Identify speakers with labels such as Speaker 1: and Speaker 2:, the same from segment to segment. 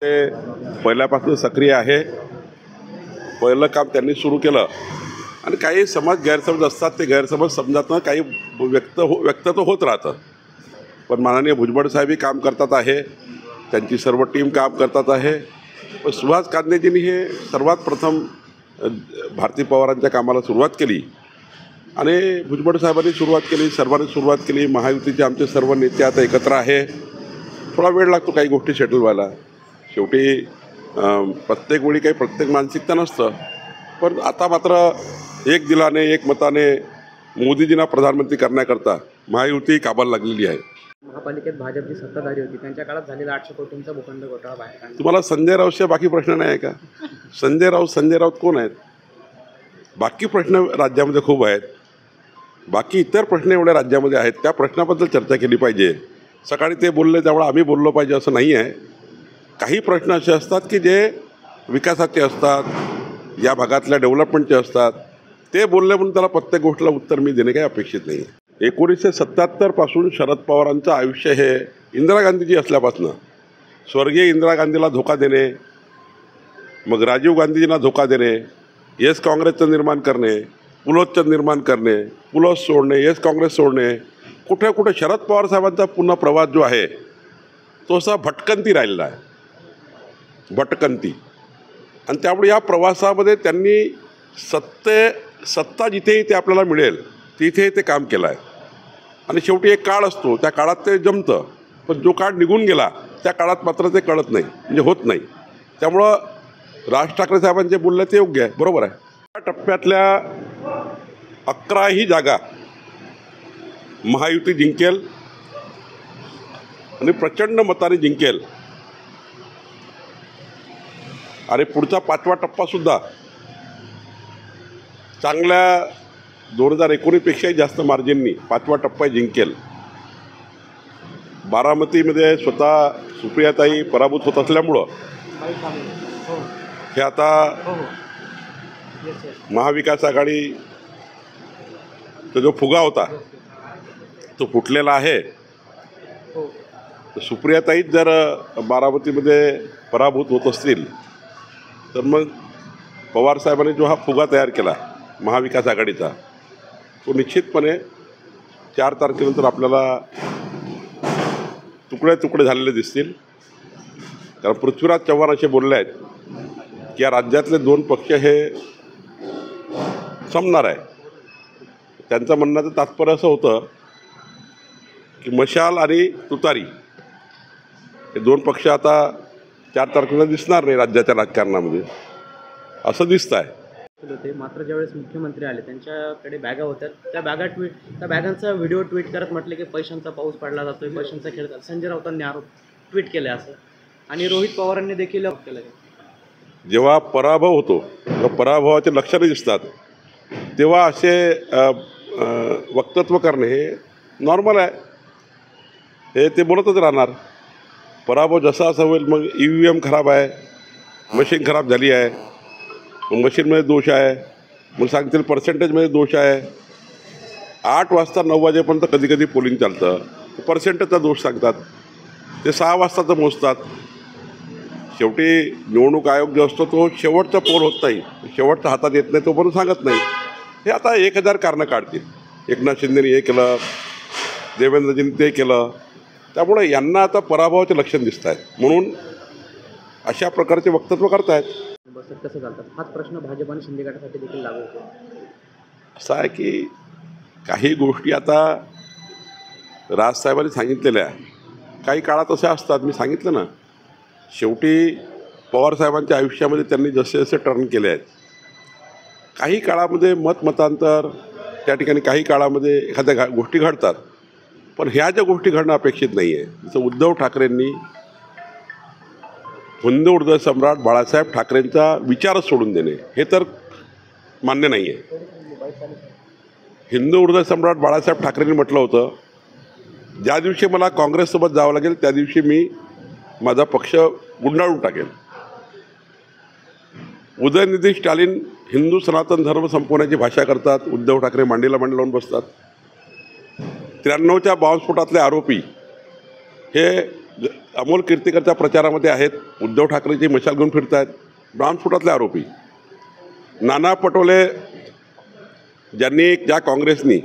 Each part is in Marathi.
Speaker 1: ते पहिल्यापासून सक्रिय आहे. पहिलं काम त्यांनी सुरू केलं आणि काही समाज गैरसमज असतात, ते गैरसमज समजातनं काही व्यक्त तर होत राहतं. पण माननीय भुजबळ साहेबही काम करतात आहे, त्यांची सर्व टीम काम करतात आहे. पण सुहास कांदेजींनी हे सर्वात प्रथम भारती पवारांच्या कामाला सुरुवात केली आणि भुजबळ साहेबांनी सुरुवात केली, सर्वांनी सुरुवात केली. महायुतीचे आमचे सर्व नेते आता एकत्र आहे. थोडा वेळ लागतो काही गोष्टी सेटल व्हायला. शेवटी प्रत्येक वेळी काही प्रत्येक मानसिकता नसतं. पण आता मात्र एक दिलाने एक मताने मोदीजींना प्रधानमंत्री करण्याकरता महायुती काबाला लागलेली आहे.
Speaker 2: महापालिकेत भाजपची सत्ताधारी होती, त्यांच्या काळात झालेला 800 कोटींचा भूखंड घोटाळा बाहेर काढला.
Speaker 1: तुम्हाला संजय राऊतशिवाय बाकी प्रश्न नाही आहे का? संजय राऊत कोण आहेत? बाकी प्रश्न राज्यामध्ये खूप आहेत. बाकी इतर प्रश्न एवढ्या राज्यामध्ये आहेत, त्या प्रश्नाबद्दल चर्चा केली पाहिजे. सकाळी ते बोलले त्यामुळे आम्ही बोललो पाहिजे असं नाही आहे. काही प्रश्न असे असतात की जे विकासाचे असतात, या भागातल्या डेव्हलपमेंटचे असतात. ते बोलले म्हणून त्याला प्रत्येक गोष्टीला उत्तर मी देणे काही अपेक्षित नाही. 1977 पासून शरद पवारांचं आयुष्य हे इंदिरा गांधीजी असल्यापासून स्वर्गीय इंदिरा गांधीला धोका देणे, मग राजीव गांधीजींना धोका देणे, येस काँग्रेसचं निर्माण करणे, पुलोसचं निर्माण करणे, पुलोस सोडणे, येस काँग्रेस सोडणे, कुठे कुठे शरद पवार साहेबांचा पुन्हा प्रवास जो आहे तो असा भटकंती राहिलेला आहे, भटकंती. आणि त्यामुळे या प्रवासामध्ये त्यांनी सत्ता जिथेही ते आपल्याला मिळेल तिथे ते काम केलं आहे. आणि शेवटी एक काळ असतो, त्या काळात ते जमतं. पण जो काळ निघून गेला त्या काळात मात्र ते कळत नाही, म्हणजे होत नाही. त्यामुळं राज ठाकरे साहेबांचे बोलले ते योग्य आहे, बरोबर आहे. या टप्प्यातल्या 11ही जागा महायुती जिंकेल आणि प्रचंड मताने जिंकेल. आणि पुढचा 5वा टप्पासुद्धा चांगल्या 2019पेक्षाही जास्त मार्जिननी 5वा टप्पा जिंकेल. बारामतीमध्ये स्वतः सुप्रियाताई पराभूत होत असल्यामुळं हे आता महाविकास आघाडीचा जो फुगा होता तो फुटलेला आहे. सुप्रियाताईच जर बारामतीमध्ये पराभूत होत असतील तर मग पवारसाहेबांनी जो हा फुगा तयार केला महाविकास आघाडीचा, तो निश्चितपणे 4 तारखेनंतर आपल्याला तुकडे तुकडे झालेले दिसतील. कारण पृथ्वीराज चव्हाण असे बोलले आहेत की या राज्यातले 2 पक्ष हे संपणार आहे. त्यांचं म्हणण्याचं तात्पर्य असं होतं की मशाल आणि तुतारी हे 2 पक्ष आता 4 तारखेला दिसणार नाही राज्याच्या राजकारणामध्ये, असं दिसतं आहे.
Speaker 2: होते मात्र ज्यावेळेस मुख्यमंत्री आले त्यांच्याकडे बॅगा होत्या, त्या बॅगांचा व्हिडिओ ट्विट करत म्हटले की पैशांचा पाऊस पडला जातोय, पैशांचा खेळ चालतो. संजय राऊतांनी आरोप ट्विट केले असं, आणि रोहित पवारांनी देखील केलं.
Speaker 1: जेव्हा पराभव होतो, जेव्हा पराभवाचे लक्षणे दिसतात तेव्हा असे वक्तव्य करणे हे नॉर्मल आहे. हे ते बोलतच राहणार. पराभव जसा असा होईल, मग EVM खराब आहे, मशीन खराब झाली आहे, मग मशीनमध्ये दोष आहे, मग सांगतील पर्सेंटेजमध्ये दोष आहे. 8 वाजता 9 वाजेपर्यंत कधी कधी पोलिंग चालतं, पर्सेंटेजचा दोष सांगतात. ते 6 वाजताचं मोजतात. शेवटी निवडणूक आयोग जो असतो तो शेवटचा पोल होत नाही, शेवटचा हातात येत नाही तोपर्यंत सांगत नाही. हे आता 1000 कारणं काढतील. एकनाथ शिंदेने हे केलं, देवेंद्रजींनी ते केलं. त्यामुळे यांना आता पराभवाचे लक्षण दिसत आहेत, म्हणून अशा प्रकारचे वक्तव्य करतायत.
Speaker 2: कसं चालतात हाच प्रश्न भाजप आणि शिंदे गटासाठी देखील लागू होतो.
Speaker 1: असं आहे की काही गोष्टी आता राजसाहेबांनी सांगितलेल्या काही काळात अशा असतात. मी सांगितलं ना, शेवटी पवारसाहेबांच्या आयुष्यामध्ये त्यांनी जसे जसे टर्न केले आहेत, काही काळामध्ये मतांतर त्या ठिकाणी, काही काळामध्ये एखाद्या गोष्टी घडतात. पण ह्या ज्या गोष्टी घडणं अपेक्षित नाही आहे. जसं उद्धव ठाकरेंनी हिंदू हृदय सम्राट बाळासाहेब ठाकरेंचा विचारच सोडून देणे हे तर मान्य नाही आहे. हिंदू हृदय सम्राट बाळासाहेब ठाकरेंनी म्हटलं होतं, ज्या दिवशी मला काँग्रेससोबत जावं लागेल त्या दिवशी मी माझा पक्ष गुंडाळून टाकेल. उदयनिधी स्टॅलिन हिंदू सनातन धर्म संपवण्याची भाषा करतात, उद्धव ठाकरे मांडीला मांडी लावून बसतात. 93च्या बॉम्बस्फोटातले आरोपी हे अमोल कीर्तीकरच्या प्रचारामध्ये आहेत, उद्धव ठाकरेची मशाल घेऊन फिरत आहेत, बॉम्बस्फोटातले आरोपी. नाना पटोले ज्यांनी ज्या काँग्रेसनी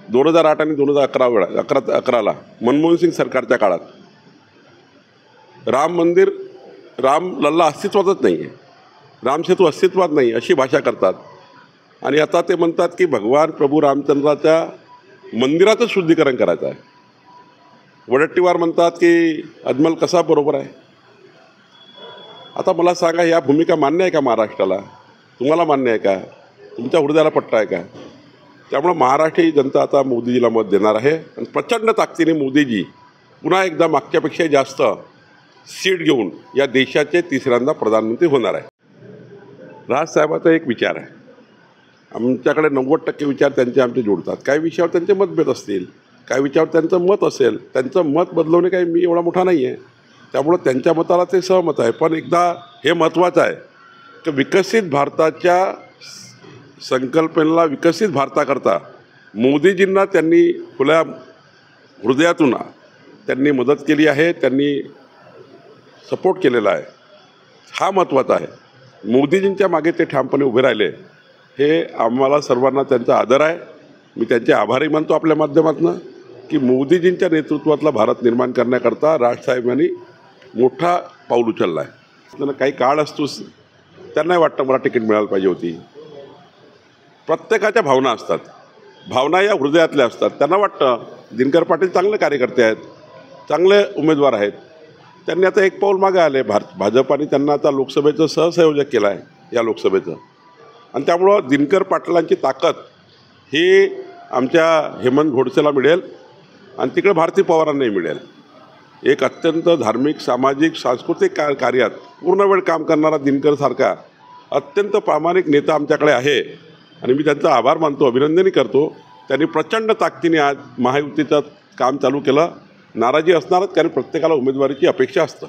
Speaker 1: 2008 आणि 2011ला मनमोहन सिंग सरकारच्या काळात राम मंदिर, राम लल्ला अस्तित्वातच नाही आहे, रामसेतू अस्तित्वात नाही अशी भाषा करतात. आणि आता ते म्हणतात की भगवान प्रभू रामचंद्राच्या मंदिराचं शुद्धीकरण करायचं आहे. वडट्टीवार म्हणतात की अजमल कसा बरोबर आहे. आता मला सांगा, या भूमिका मान्य आहे का महाराष्ट्राला? तुम्हाला मान्य आहे का? तुमच्या हृदयाला पट्टा आहे का? त्यामुळं महाराष्ट्रीय जनता आता मोदीजीला मत देणार आहे आणि प्रचंड ताकदीने मोदीजी पुन्हा एकदा मागच्यापेक्षा जास्त सीट घेऊन या देशाचे तिसऱ्यांदा प्रधानमंत्री होणार आहे. राजसाहेबाचा एक विचार आहे, आमच्याकडे 90% विचार त्यांचे आमचे जोडतात. काही विषयावर त्यांचे मतभेद असतील, काही विषयावर त्यांचं मत असेल. त्यांचं मत बदलवणे काही मी एवढा मोठा नाही आहे, त्यामुळं त्यांच्या मताला ते सहमत आहे. पण एकदा हे महत्त्वाचं आहे की विकसित भारताच्या संकल्पनेला, विकसित भारताकरता मोदीजींना त्यांनी खुल्या हृदयातून त्यांनी मदत केली आहे, त्यांनी सपोर्ट केलेला आहे. हा महत्त्वाचा आहे. मोदीजींच्या मागे ते ठामपणे उभे राहिले, हे आम्हाला सर्वांना त्यांचा आदर आहे. मी त्यांचे आभारी मानतो आपल्या माध्यमातून की मोदीजींच्या नेतृत्वातला भारत निर्माण करण्याकरता राजसाहेबांनी मोठा पाऊल उचलला आहे. त्यांना काही काळ असतोच, त्यांनाही वाटतं मला तिकीट मिळायला पाहिजे होती. प्रत्येकाच्या भावना असतात, भावना या हृदयातल्या असतात. त्यांना वाटतं दिनकर पाटील चांगले कार्यकर्ते आहेत, चांगले उमेदवार आहेत. त्यांनी आता एक पाऊल मागे आले. भाजपाने त्यांना आता लोकसभेचं सहसंयोजक केलं आहे या लोकसभेचं. आणि त्यामुळं दिनकर पाटलांची ताकद ही आमच्या हेमंत गोडसेला मिळेल आणि तिकडे भारती पवारांनाही मिळेल. एक अत्यंत धार्मिक, सामाजिक, सांस्कृतिक कार्यात पूर्ण वेळ काम करणारा दिनकरसारखा अत्यंत प्रामाणिक नेता आमच्याकडे आहे आणि मी त्यांचा आभार मानतो, अभिनंदनही करतो. त्यांनी प्रचंड ताकदीने आज महायुतीचं काम चालू केलं. नाराजी असणारच, कारण प्रत्येकाला उमेदवारीची अपेक्षा असतं.